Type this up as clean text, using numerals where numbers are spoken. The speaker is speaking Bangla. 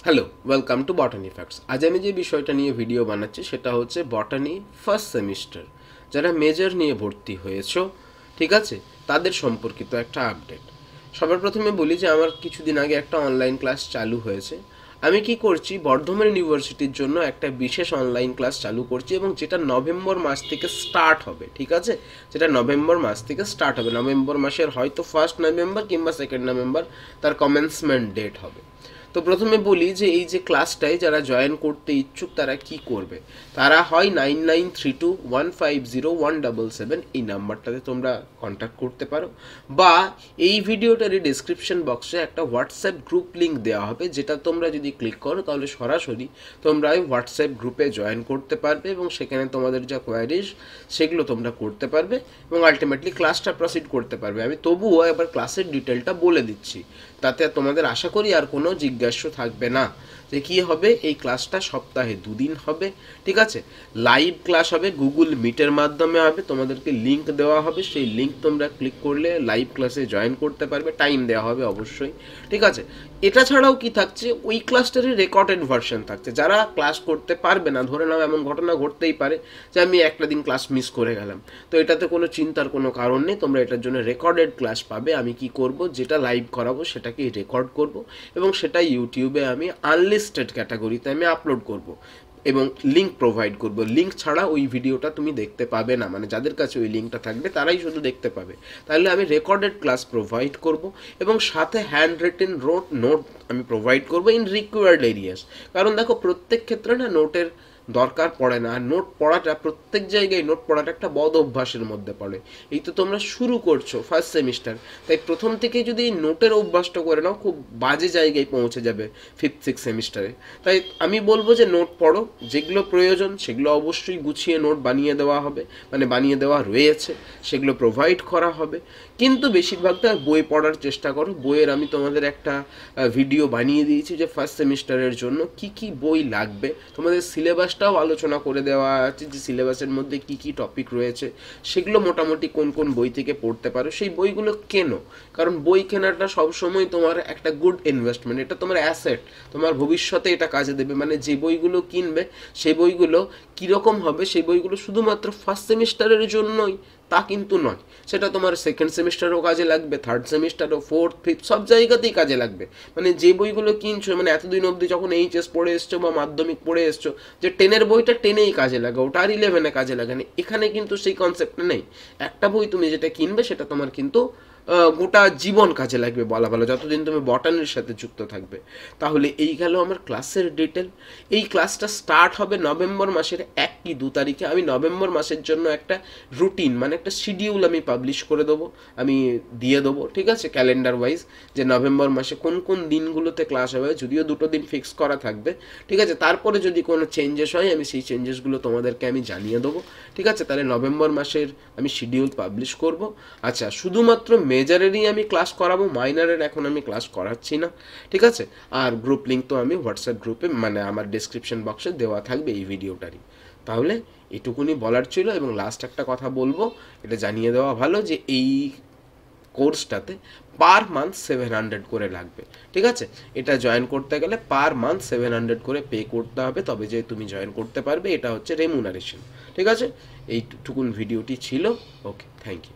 Hello, welcome to বটানি facts. আজ আমি যে বিষয়টা নিয়ে ভিডিও বানাচ্ছি সেটা হচ্ছে বটানি ফার্স্ট সেমিস্টার। যারা মেজর নিয়ে ভর্তি হয়েছো, ঠিক আছে, তাদের সম্পর্কিত একটা আপডেট। সবার প্রথমে বলি যে আমার কিছুদিন আগে একটা অনলাইন ক্লাস চালু হয়েছে। আমি কি করছি, বর্ধমান ইউনিভার্সিটির জন্য একটা বিশেষ অনলাইন ক্লাস চালু করছি এবং যেটা নভেম্বর মাস থেকে স্টার্ট হবে, ঠিক আছে, যেটা নভেম্বর মাস থেকে স্টার্ট হবে। নভেম্বর মাসের হয়তো 1 নভেম্বর কিংবা 2 নভেম্বর তার কমেন্সমেন্ট ডেট হবে। তো প্রথমে বলি যে এই যে ক্লাসটায় যারা জয়েন করতে ইচ্ছুক তারা কি করবে। তারা হয় 9932150177 এই নাম্বারটাতে তোমরা কন্ট্যাক্ট করতে পারো, বা এই ভিডিওটারই ডিসক্রিপশন বক্সে একটা হোয়াটসঅ্যাপ গ্রুপ লিঙ্ক দেওয়া হবে, যেটা তোমরা যদি ক্লিক করো তাহলে সরাসরি তোমরা ওই হোয়াটসঅ্যাপ গ্রুপে জয়েন করতে পারবে এবং সেখানে তোমাদের যা কোয়ারিজ সেগুলো তোমরা করতে পারবে এবং আলটিমেটলি ক্লাসটা প্রসিড করতে পারবে। আমি তবুও এবার ক্লাসের ডিটেলটা বলে দিচ্ছি, তাতে তোমাদের আশা করি আর কোনো জিজ্ঞাসা থাকবে না যে কী হবে। এই ক্লাসটা সপ্তাহে 2 দিন হবে, ঠিক আছে। লাইভ ক্লাস হবে, গুগল মিটের মাধ্যমে হবে, তোমাদেরকে লিঙ্ক দেওয়া হবে, সেই লিঙ্ক তোমরা ক্লিক করলে লাইভ ক্লাসে জয়েন করতে পারবে, টাইম দেওয়া হবে অবশ্যই, ঠিক আছে। এটা ছাড়াও কি থাকছে, ওই ক্লাসটারই রেকর্ডেড ভার্সন থাকছে। যারা ক্লাস করতে পারবে না, ধরে নাও এমন ঘটনা ঘটতেই পারে যে আমি একটা দিন ক্লাস মিস করে গেলাম, তো এটাতে কোনো চিন্তার কোনো কারণ নেই, তোমরা এটার জন্য রেকর্ডেড ক্লাস পাবে। আমি কি করব, যেটা লাইভ করাবো সেটাকে রেকর্ড করব এবং সেটা ইউটিউবে আমি আনলিস্টেড ক্যাটাগরিতে আমি আপলোড করব এবং লিঙ্ক প্রোভাইড করব। লিঙ্ক ছাড়া ওই ভিডিওটা তুমি দেখতে পাবে না, মানে যাদের কাছে ওই লিঙ্কটা থাকবে তারাই শুধু দেখতে পাবে। তাহলে আমি রেকর্ডেড ক্লাস প্রোভাইড করব এবং সাথে হ্যান্ড রিটেন নোট আমি প্রোভাইড করব ইন রিকোয়ার্ড এরিয়াস। কারণ দেখো, প্রত্যেক ক্ষেত্রে না নোটের দরকার পড়ে না, আর নোট পড়াটা, প্রত্যেক জায়গায় নোট পড়াটা একটা বদ অভ্যাসের মধ্যে পড়ে। এই তো তোমরা শুরু করছো ফার্স্ট সেমিস্টার, তাই প্রথম থেকেই যদি এই নোটের অভ্যাসটা করে নাও, খুব বাজে জায়গায় পৌঁছে যাবে 5-6 সেমিস্টারে। তাই আমি বলবো যে নোট পড়ো, যেগুলো প্রয়োজন সেগুলো অবশ্যই গুছিয়ে নোট বানিয়ে দেওয়া হবে, মানে বানিয়ে দেওয়া রয়েছে, সেগুলো প্রোভাইড করা হবে। কিন্তু বেশিরভাগটা বই পড়ার চেষ্টা করো। বইয়ের আমি তোমাদের একটা ভিডিও বানিয়ে দিয়েছি যে ফার্স্ট সেমিস্টারের জন্য কি কি বই লাগবে, তোমাদের সিলেবাসটাও আলোচনা করে দেওয়া আছে যে সিলেবাসের মধ্যে কি কি টপিক রয়েছে, সেগুলো মোটামুটি কোন কোন বই থেকে পড়তে পারো সেই বইগুলো কেনো। কারণ বই কেনাটা সবসময় তোমার একটা গুড ইনভেস্টমেন্ট, এটা তোমার অ্যাসেট, তোমার ভবিষ্যতে এটা কাজে দেবে। মানে যে বইগুলো কিনবে সেই বইগুলো কীরকম হবে, সেই বইগুলো শুধুমাত্র ফার্স্ট সেমিস্টারের জন্যই তা কিন্তু নয়, সেটা তোমার সেকেন্ড সেমিস্টারও কাজে লাগবে, থার্ড সেমিস্টারও, ফোর্থ, ফিফথ, সব জায়গাতেই কাজে লাগবে। মানে যে বইগুলো কিনছো, মানে এতদিন অবধি যখন এইচএস পড়ে এসছো বা মাধ্যমিক পড়ে এসছো, যে 10-এর বইটা 10-এই কাজে লাগে, ওটা আর 11-এ কাজে লাগে না। এখানে কিন্তু সেই কনসেপ্টটা নেই। একটা বই তুমি যেটা কিনবে সেটা তোমার কিন্তু গোটা জীবন কাজে লাগবে বলা ভালো, যতদিন তুমি বটানির সাথে যুক্ত থাকবে। তাহলে এই গেল আমার ক্লাসের ডিটেল। এই ক্লাসটা স্টার্ট হবে নভেম্বর মাসের 1 কি 2 তারিখে। আমি নভেম্বর মাসের জন্য একটা রুটিন, মানে একটা শিডিউল আমি পাবলিশ করে দেবো, আমি দিয়ে দেবো, ঠিক আছে, ক্যালেন্ডার ওয়াইজ, যে নভেম্বর মাসে কোন কোন দিনগুলোতে ক্লাস হবে। যদিও 2টো দিন ফিক্স করা থাকবে, ঠিক আছে। তারপরে যদি কোনো চেঞ্জেস হয় আমি সেই চেঞ্জেসগুলো তোমাদেরকে আমি জানিয়ে দেবো, ঠিক আছে। তাহলে নভেম্বর মাসের আমি শিডিউল পাবলিশ করব। আচ্ছা, শুধুমাত্র মেজরেরই আমি ক্লাস করাবো, মাইনারের এখন আমি ক্লাস করাচ্ছি না, ঠিক আছে। আর গ্রুপ লিঙ্ক তো আমি হোয়াটসঅ্যাপ গ্রুপে, মানে আমার ডেসক্রিপশন বক্সে দেওয়া থাকবে এই ভিডিওটারই। তাহলে এটুকুনি বলার ছিল। এবং লাস্ট একটা কথা বলবো, এটা জানিয়ে দেওয়া ভালো যে এই কোর্সটাতে পার মান্থ 700 করে লাগবে, ঠিক আছে। এটা জয়েন করতে গেলে পার মান্থ 700 করে পে করতে হবে, তবে যে তুমি জয়েন করতে পারবে। এটা হচ্ছে রেমুনারেশন, ঠিক আছে। এইটুকুন ভিডিওটি ছিল। ওকে, থ্যাংক ইউ।